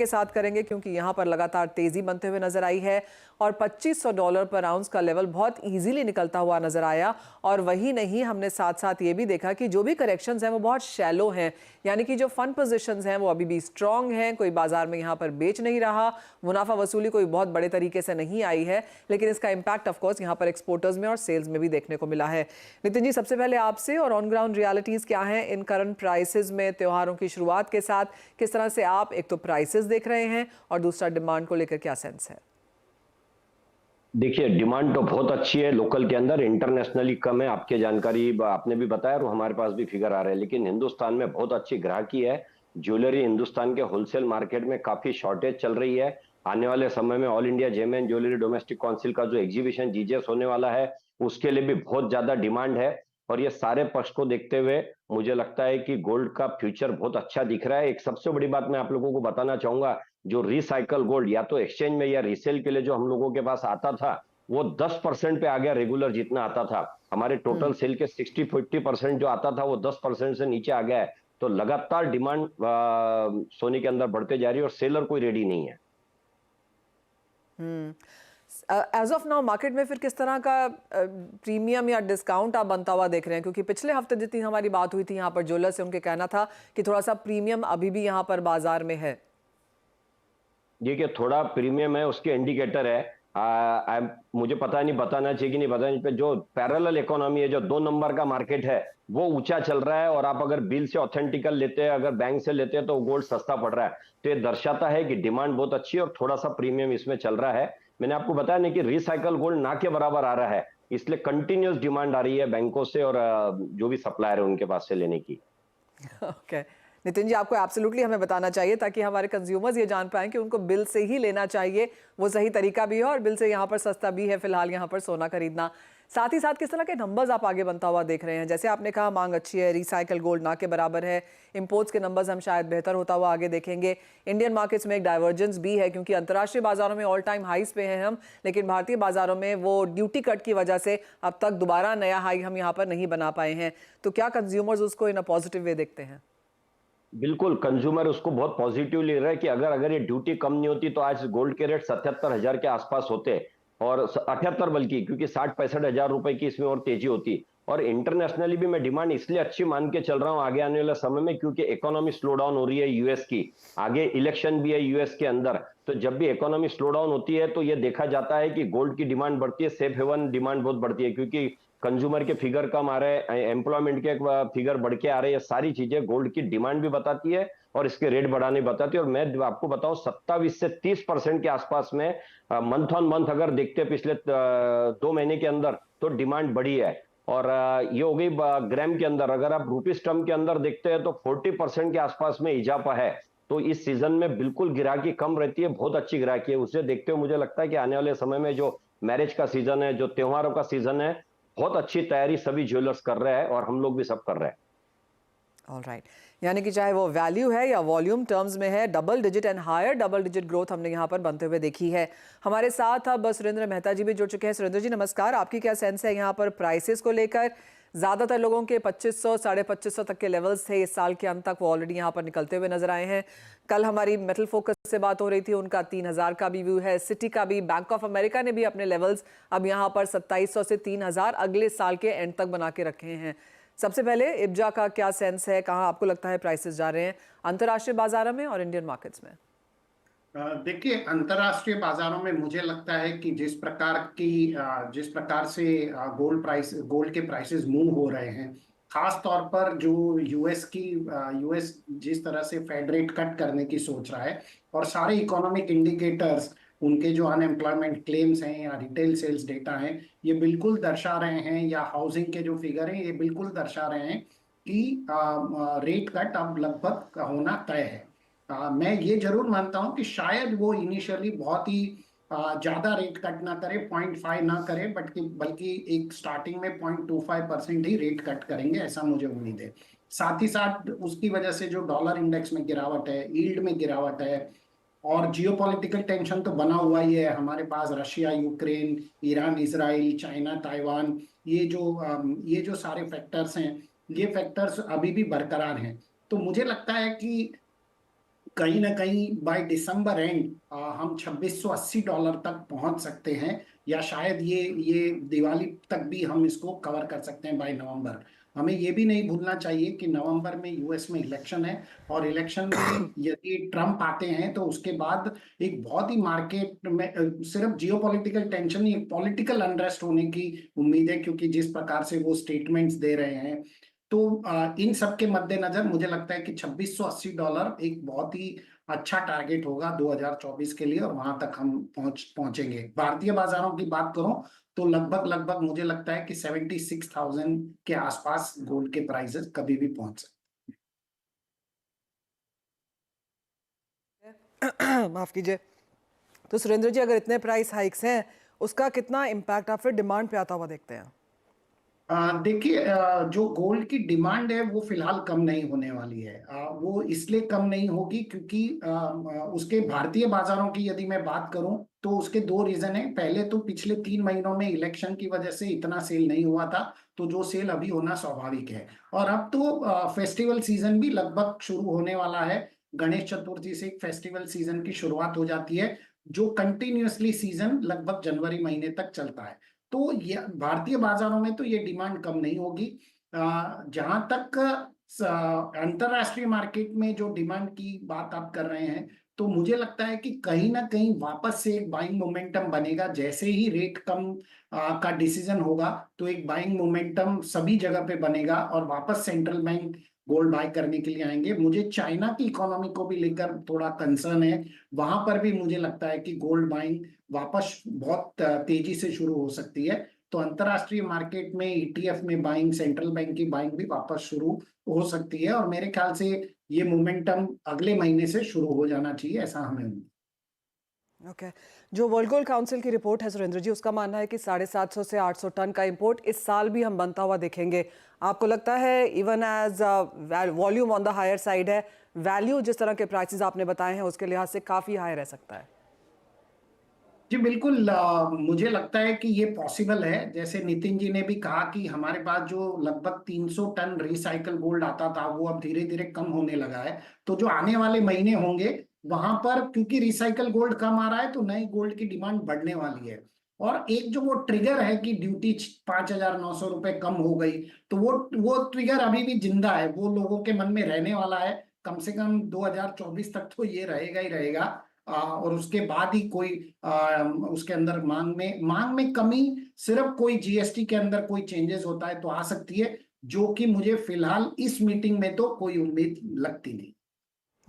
के साथ करेंगे क्योंकि यहाँ पर लगातार तेजी बनते हुए नजर आई है और $2500 पर आउंस का लेवल बहुत इजीली निकलता हुआ नजर आया। और वही नहीं, हमने साथ साथ ये भी देखा कि जो भी करेक्शंस हैं वो बहुत शैलो हैं, यानी कि जो फंड पोजीशंस हैं वो अभी भी स्ट्रांग हैं, कोई बाजार में यहाँ पर बेच नहीं रहा, मुनाफा वसूली कोई बहुत बड़े तरीके से नहीं आई है, लेकिन इसका इम्पैक्ट ऑफकोर्स यहाँ पर एक्सपोर्टर्स में और सेल्स में भी देखने को मिला है। नितिन जी, सबसे पहले आपसे, और ऑन ग्राउंड रियलिटीज क्या हैं इन करंट प्राइसेस में त्योहारों की शुरुआत के साथ? किस तरह से आप एक तो प्राइसेस देख रहे हैं और दूसरा डिमांड को लेकर क्या सेंस है? देखिए, डिमांड तो बहुत अच्छी है लोकल के अंदर, इंटरनेशनली कम है। आपके जानकारी आपने भी बताया और हमारे पास भी फिगर आ रहे हैं, लेकिन हिंदुस्तान में बहुत अच्छी ग्राहकी है। ज्वेलरी हिंदुस्तान के होलसेल मार्केट में काफी शॉर्टेज चल रही है। आने वाले समय में all India gem and jewellery domestic council का जो एग्जीबिशन जीजेस होने वाला है, उसके लिए भी बहुत ज्यादा डिमांड है। और ये सारे पक्ष को देखते हुए मुझे लगता है कि गोल्ड का फ्यूचर बहुत अच्छा दिख रहा है। एक सबसे बड़ी बात मैं आप लोगों को बताना चाहूंगा, जो रिसाइकल गोल्ड या तो एक्सचेंज में या रीसेल के लिए जो हम लोगों के पास आता था, वो 10% पे आ गया रेगुलर जितना आता था। हमारे टोटल सेल के 60-40% जो आता था वो 10% से नीचे आ गया है। तो लगातार डिमांड सोने के अंदर बढ़ते जा रही है और सेलर कोई रेडी नहीं है। एज ऑफ नाउ मार्केट में फिर किस तरह का प्रीमियम या डिस्काउंट आप बनता हुआ देख रहे हैं? क्योंकि पिछले हफ्ते जितनी हमारी बात हुई थी यहाँ पर ज्वेलर से, उनके कहना था कि थोड़ा सा प्रीमियम अभी भी यहाँ पर बाजार में है। देखिए, थोड़ा प्रीमियम है, उसके इंडिकेटर है। मुझे पता नहीं, बताना चाहिए कि नहीं बताना चाहिए, जो पैरेलल इकोनॉमी है, जो 2 नंबर का मार्केट है, वो ऊंचा चल रहा है। और आप अगर बिल से ऑथेंटिकल लेते हैं, अगर बैंक से लेते हैं, तो गोल्ड सस्ता पड़ रहा है। तो ये दर्शाता है कि डिमांड बहुत अच्छी है और थोड़ा सा प्रीमियम इसमें चल रहा है। मैंने आपको बताया नहीं कि रिसाइकल गोल्ड ना के बराबर आ रहा है, इसलिए कंटिन्यूस डिमांड आ रही है बैंकों से और जो भी सप्लायर है उनके पास से लेने की। ओके नितिन जी, आपको एब्सोल्युटली हमें बताना चाहिए ताकि हमारे कंज्यूमर्स ये जान पाएं कि उनको बिल से ही लेना चाहिए, वो सही तरीका भी है और बिल से यहाँ पर सस्ता भी है फिलहाल यहाँ पर सोना खरीदना। साथ ही साथ किस तरह के नंबर्स आप आगे बनता हुआ देख रहे हैं? जैसे आपने कहा मांग अच्छी है, रिसाइकल गोल्ड ना के बराबर है, इंपोर्ट्स के नंबर्स हम शायद बेहतर होता हुआ आगे देखेंगे। इंडियन मार्केट्स में एक डाइवर्जेंस भी है क्योंकि अंतर्राष्ट्रीय बाजारों में ऑल टाइम हाईस पे हैं हम, लेकिन भारतीय बाजारों में वो ड्यूटी कट की वजह से अब तक दोबारा नया हाई हम यहाँ पर नहीं बना पाए हैं। तो क्या कंज्यूमर्स उसको इन अ पॉजिटिव वे देखते हैं? बिल्कुल, कंज्यूमर उसको बहुत पॉजिटिव ले रहा है कि अगर अगर ये ड्यूटी कम नहीं होती तो आज गोल्ड के रेट 77,000 के आसपास होते, और 78 बल्कि, क्योंकि 60-65 हजार रुपए की इसमें और तेजी होती। और इंटरनेशनली भी मैं डिमांड इसलिए अच्छी मान के चल रहा हूं आगे आने वाले समय में, क्योंकि इकोनॉमी स्लो डाउन हो रही है यूएस की, आगे इलेक्शन भी है यूएस के अंदर। तो जब भी इकोनॉमी स्लो डाउन होती है तो ये देखा जाता है कि गोल्ड की डिमांड बढ़ती है, सेफ हेवन डिमांड बहुत बढ़ती है, क्योंकि कंज्यूमर के फिगर कम आ रहे हैं, एम्प्लॉयमेंट के फिगर बढ़ के आ रहे हैं। सारी चीजें गोल्ड की डिमांड भी बताती है और इसके रेट बढ़ाने बताती है। और मैं आपको बताऊं, 27 से 30% के आसपास में मंथ ऑन मंथ अगर देखते हैं पिछले 2 महीने के अंदर, तो डिमांड बढ़ी है। और ये हो गई ग्राम के अंदर। अगर आप रुपीस टर्म के अंदर देखते हैं तो 40% के आसपास में इजाफा है। तो इस सीजन में बिल्कुल गिराकी कम रहती है, बहुत अच्छी गिराकी है। उसे देखते हुए मुझे लगता है कि आने वाले समय में जो मैरिज का सीजन है, जो त्योहारों का सीजन है, बहुत अच्छी तैयारी सभी ज्वेलर्स कर रहे हैं और हम लोग भी सब कर रहे हैं। ऑलराइट, यानी कि चाहे वो वैल्यू है या वॉल्यूम टर्म्स में है, double digit and higher double digit growth हमने यहाँ पर बनते हुए देखी है। हमारे साथ अब सुरेंद्र मेहता जी भी जुड़ चुके हैं। सुरेंद्र जी नमस्कार, आपकी क्या सेंस है यहाँ पर प्राइसेस को लेकर? ज़्यादातर लोगों के 2500 2550 तक के लेवल्स थे इस साल के अंत तक, वो ऑलरेडी यहाँ पर निकलते हुए नजर आए हैं। कल हमारी मेटल फोकस से बात हो रही थी, उनका 3000 का भी व्यू है, सिटी का भी, बैंक ऑफ अमेरिका ने भी अपने लेवल्स अब यहाँ पर 2700 से 3000 अगले साल के एंड तक बना के रखे हैं। सबसे पहले इब्जा का क्या सेंस है, कहाँ आपको लगता है प्राइसेस जा रहे हैं अंतर्राष्ट्रीय बाजारों में और इंडियन मार्केट्स में? देखिए, अंतर्राष्ट्रीय बाजारों में मुझे लगता है कि जिस प्रकार से गोल्ड के प्राइसेस मूव हो रहे हैं, खास तौर पर जो यूएस जिस तरह से फेड रेट कट करने की सोच रहा है, और सारे इकोनॉमिक इंडिकेटर्स, उनके जो अनएम्प्लॉयमेंट क्लेम्स हैं या रिटेल सेल्स डेटा हैं, ये बिल्कुल दर्शा रहे हैं, या हाउसिंग के जो फिगर हैं ये बिल्कुल दर्शा रहे हैं कि रेट कट अब लगभग होना तय है। मैं ये जरूर मानता हूं कि शायद वो इनिशियली बहुत ही ज्यादा रेट कट ना करे, 0.5 ना करे, बल्कि एक स्टार्टिंग में 0.25% ही रेट कट करेंगे, ऐसा मुझे उम्मीद है। साथ ही साथ उसकी वजह से जो डॉलर इंडेक्स में गिरावट है, यील्ड में गिरावट है, और जियोपॉलिटिकल टेंशन तो बना हुआ ही है हमारे पास, Russia Ukraine, Iran Israel, China Taiwan, ये जो सारे फैक्टर्स हैं, ये फैक्टर्स अभी भी बरकरार हैं। तो मुझे लगता है कि कहीं ना कहीं बाय दिसंबर एंड हम $2680 तक पहुंच सकते हैं, या शायद ये दिवाली तक भी हम इसको कवर कर सकते हैं बाय नवंबर। हमें ये भी नहीं भूलना चाहिए कि नवंबर में यूएस में इलेक्शन है, और इलेक्शन में यदि ट्रम्प आते हैं तो उसके बाद एक बहुत ही मार्केट में सिर्फ जियोपॉलिटिकल टेंशन नहीं, पॉलिटिकल अनरेस्ट होने की उम्मीद है, क्योंकि जिस प्रकार से वो स्टेटमेंट्स दे रहे हैं। तो इन सब के मद्देनजर मुझे लगता है कि $2680 एक बहुत ही अच्छा टारगेट होगा 2024 के लिए, और वहां तक हम पहुंचेंगे। भारतीय बाजारों की बात करूं तो लगभग लगभग मुझे लगता है कि 76,000 के आसपास गोल्ड के प्राइसेस कभी भी पहुंच सकते माफ कीजिए। तो सुरेंद्र जी, अगर इतने प्राइस हाइक्स हैं, उसका कितना इम्पैक्ट आप फिर डिमांड पे आता हुआ देखते हैं? देखिए, जो गोल्ड की डिमांड है वो फिलहाल कम नहीं होने वाली है। वो इसलिए कम नहीं होगी क्योंकि उसके भारतीय बाजारों की यदि मैं बात करूं तो उसके दो रीजन है। पहले तो पिछले 3 महीनों में इलेक्शन की वजह से इतना सेल नहीं हुआ था, तो जो सेल अभी होना स्वाभाविक है। और अब तो फेस्टिवल सीजन भी लगभग शुरू होने वाला है। गणेश चतुर्थी से एक फेस्टिवल सीजन की शुरुआत हो जाती है, जो कंटिन्यूअसली सीजन लगभग जनवरी महीने तक चलता है। तो ये भारतीय बाजारों में तो ये डिमांड कम नहीं होगी। जहां तक अंतरराष्ट्रीय मार्केट में जो डिमांड की बात आप कर रहे हैं, तो मुझे लगता है कि कहीं ना कहीं वापस से एक बाइंग मोमेंटम बनेगा। जैसे ही रेट कम का डिसीजन होगा तो एक बाइंग मोमेंटम सभी जगह पे बनेगा, और वापस सेंट्रल बैंक गोल्ड बाय करने के लिए आएंगे। मुझे चाइना की इकोनॉमी को भी लेकर थोड़ा कंसर्न है। वहां पर भी मुझे लगता है कि गोल्ड बाइंग वापस बहुत तेजी से शुरू हो सकती है। तो अंतरराष्ट्रीय मार्केट में ईटीएफ में बाइंग, सेंट्रल बैंक की बाइंग भी वापस शुरू हो सकती है, और मेरे ख्याल से ये मोमेंटम अगले महीने से शुरू हो जाना चाहिए, ऐसा हमें उम्मीद। ओके। जो वर्ल्ड गोल्ड काउंसिल की रिपोर्ट है सुरेंद्र जी, उसका मानना है कि 750 से 800 टन का इंपोर्ट इस साल भी हम बनता हुआ देखेंगे। आपको लगता है even as volume on the higher side है, वैल्यू जिस तरह के प्राइसेस आपने बताए हैं उसके लिहाज से काफी हाई रह सकता है? जी बिल्कुल, मुझे लगता है कि ये पॉसिबल है। जैसे नितिन जी ने भी कहा कि हमारे पास जो लगभग 300 टन रिसाइकल गोल्ड आता था वो अब धीरे धीरे कम होने लगा है। तो जो आने वाले महीने होंगे वहां पर, क्योंकि रिसाइकल गोल्ड कम आ रहा है, तो नए गोल्ड की डिमांड बढ़ने वाली है। और एक जो वो ट्रिगर है कि ड्यूटी ₹5,900 कम हो गई, तो वो ट्रिगर अभी भी जिंदा है, वो लोगों के मन में रहने वाला है। कम से कम 2024 तक तो ये रहेगा ही रहेगा। और उसके बाद ही कोई उसके अंदर मांग में कमी, सिर्फ कोई जीएसटी के अंदर कोई चेंजेस होता है तो आ सकती है, जो कि मुझे फिलहाल इस मीटिंग में तो कोई उम्मीद लगती नहीं।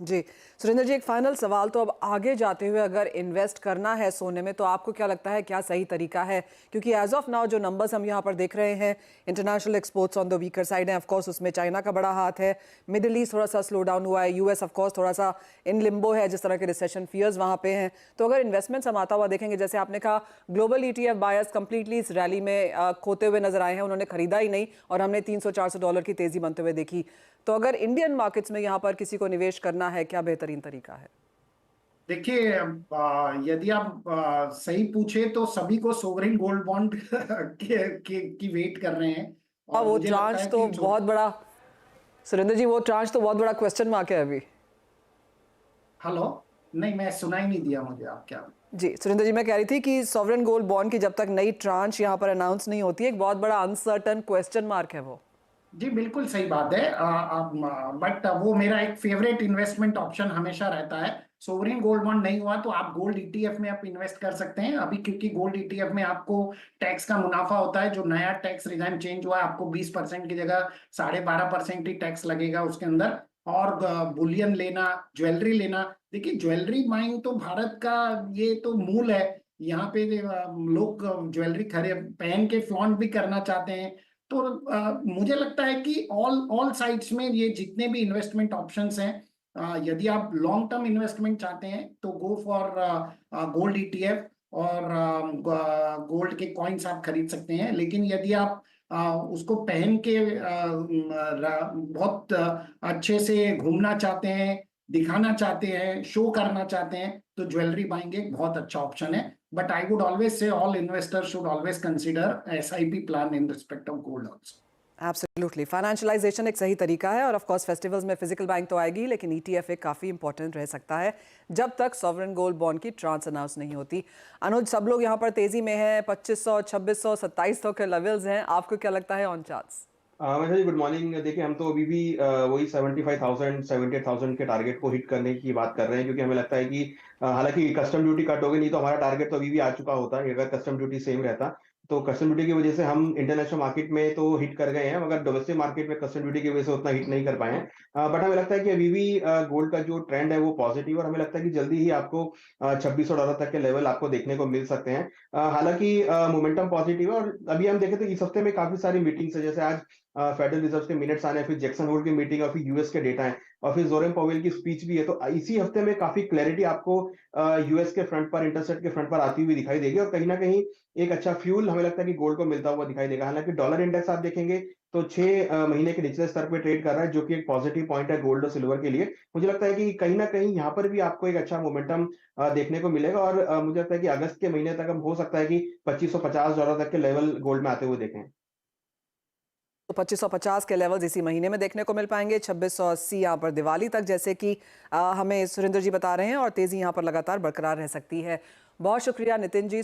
जी सुरेंद्र जी, एक फाइनल सवाल। तो अब आगे जाते हुए अगर इन्वेस्ट करना है सोने में, तो आपको क्या लगता है क्या सही तरीका है? क्योंकि एज ऑफ नाउ जो नंबर्स हम यहाँ पर देख रहे हैं, international exports on the weaker side है, ऑफकोर्स उसमें चाइना का बड़ा हाथ है, मिडिल ईस्ट थोड़ा सा स्लो डाउन हुआ है, यूएस ऑफकोर्स थोड़ा सा इन लिम्बो है, जिस तरह के रिसेशन फियर्स वहाँ पे हैं। तो अगर इन्वेस्टमेंट्स हम आता हुआ देखेंगे, जैसे आपने कहा ग्लोबल ईटीएफ बायर्स कंप्लीटली इस रैली में खोते हुए नजर आए हैं, उन्होंने खरीदा ही नहीं और हमने $300-400 की तेजी बनते हुए देखी। तो अगर इंडियन मार्केट्स में यहाँ पर किसी को निवेश करना है, क्या बेहतरीन तरीका है? देखिए, यदि आप सही पूछे तो सभी को सोवरेन गोल्ड बॉन्ड की वेट कर रहे हैं, और वो मुझे लगता ट्रांच है तो कि बहुत बड़ा, सुरेंद्र जी वो ट्रांच तो बहुत बड़ा क्वेश्चन मार्क है अभी। हेलो, नहीं, मैं सुनाई नहीं दिया मुझे, आप क्या? जी सुरेंद्र जी, मैं कह रही थी कि सॉवरेन गोल्ड बॉन्ड की जब तक नई ट्रांच यहाँ पर अनाउंस नहीं होती है, एक बहुत बड़ा अनसर्टन क्वेश्चन मार्क है वो। जी बिल्कुल सही बात है। बट वो मेरा एक फेवरेट इन्वेस्टमेंट ऑप्शन हमेशा रहता है। सोवरेन गोल्ड बॉन्ड नहीं हुआ तो आप गोल्ड ईटीएफ में आप इन्वेस्ट कर सकते हैं अभी, क्योंकि गोल्ड ईटीएफ में आपको टैक्स का मुनाफा होता है। जो नया टैक्स रिजाइम चेंज हुआ है, आपको 20% की जगह 12.5% ही टैक्स लगेगा उसके अंदर। और बुलियन लेना, ज्वेलरी लेना, देखिए ज्वेलरी माइंग तो भारत का ये तो मूल है। यहाँ पे लोग ज्वेलरी खरीद पहन के फ्लॉन्ट भी करना चाहते हैं। तो मुझे लगता है कि ऑल ऑल साइड्स में ये जितने भी इन्वेस्टमेंट ऑप्शंस हैं, यदि आप लॉन्ग टर्म इन्वेस्टमेंट चाहते हैं तो गो फॉर गोल्ड ईटीएफ, और गोल्ड के कॉइन्स आप खरीद सकते हैं। लेकिन यदि आप उसको पहन के बहुत अच्छे से घूमना चाहते हैं, दिखाना चाहते हैं, शो करना चाहते हैं, तो ज्वेलरी बाइंग एक बहुत अच्छा ऑप्शन है। But I would always say all investors should always consider SIP plan in respect of gold also. Absolutely, financialisation एक सही तरीका है और ऑफ कोर्स फेस्टिवल्स में फिजिकल बाइंग तो आएगी, लेकिन ईटीएफ एक काफ़ी इंपॉर्टेंट रह सकता है जब तक सॉवरेन गोल्ड बॉन्ड की ट्रांस अनाउंस नहीं होती। अनुज, सब लोग यहाँ पर तेजी में है, 2500, 2600, 2700 के लेवल्स हैं, आपको क्या लगता है ऑन चार्ट्स? वैसे जी गुड मॉर्निंग। देखिए हम तो अभी भी वही 75,000 78,000 के टारगेट को हिट करने की बात कर रहे हैं, क्योंकि हमें लगता है कि हालांकि कस्टम ड्यूटी कट हो गई, नहीं तो हमारा टारगेट तो अभी भी आ चुका होता है अगर कस्टम ड्यूटी सेम रहता। तो कस्टम ड्यूटी की वजह से हम इंटरनेशनल मार्केट में तो हिट कर गए हैं, मगर डोमेस्टिक मार्केट में कस्टम ड्यूटी की वजह से उतना हिट नहीं कर पाए हैं। बट हमें लगता है कि अभी भी गोल्ड का जो ट्रेंड है वो पॉजिटिव, और हमें लगता है कि जल्दी ही आपको $2600 तक के लेवल आपको देखने को मिल सकते हैं। हालांकि मोमेंटम पॉजिटिव है, और अभी हम देखें तो इस हफ्ते में काफी सारी मीटिंग्स है, जैसे आज फेडरल रिजर्व के मिनट्स आने हैं, फिर जैक्सन होल की मीटिंग, और फिर यूएस के डेटा है, और फिर जोरेम पॉवेल की स्पीच भी है। तो इसी हफ्ते में काफी क्लैरिटी आपको यूएस के फ्रंट पर, इंटरसेट के फ्रंट पर आती हुई दिखाई देगी, और कहीं ना कहीं एक अच्छा फ्यूल हमें लगता है कि गोल्ड को मिलता हुआ दिखाई देगा। हालांकि डॉलर इंडेक्स आप देखेंगे तो 6 महीने के निचले स्तर पर ट्रेड कर रहा है, जो कि एक पॉजिटिव पॉइंट है गोल्ड और सिल्वर के लिए। मुझे लगता है कि कहीं ना कहीं यहाँ पर भी आपको एक अच्छा मोमेंटम देखने को मिलेगा, और मुझे लगता है कि अगस्त के महीने तक हम हो सकता है कि $2550 तक के लेवल गोल्ड में आते हुए देखें। तो 2550 के लेवल्स इसी महीने में देखने को मिल पाएंगे, 2680 यहाँ पर दिवाली तक, जैसे कि हमें सुरेंद्र जी बता रहे हैं, और तेजी यहाँ पर लगातार बरकरार रह सकती है। बहुत शुक्रिया नितिन जी।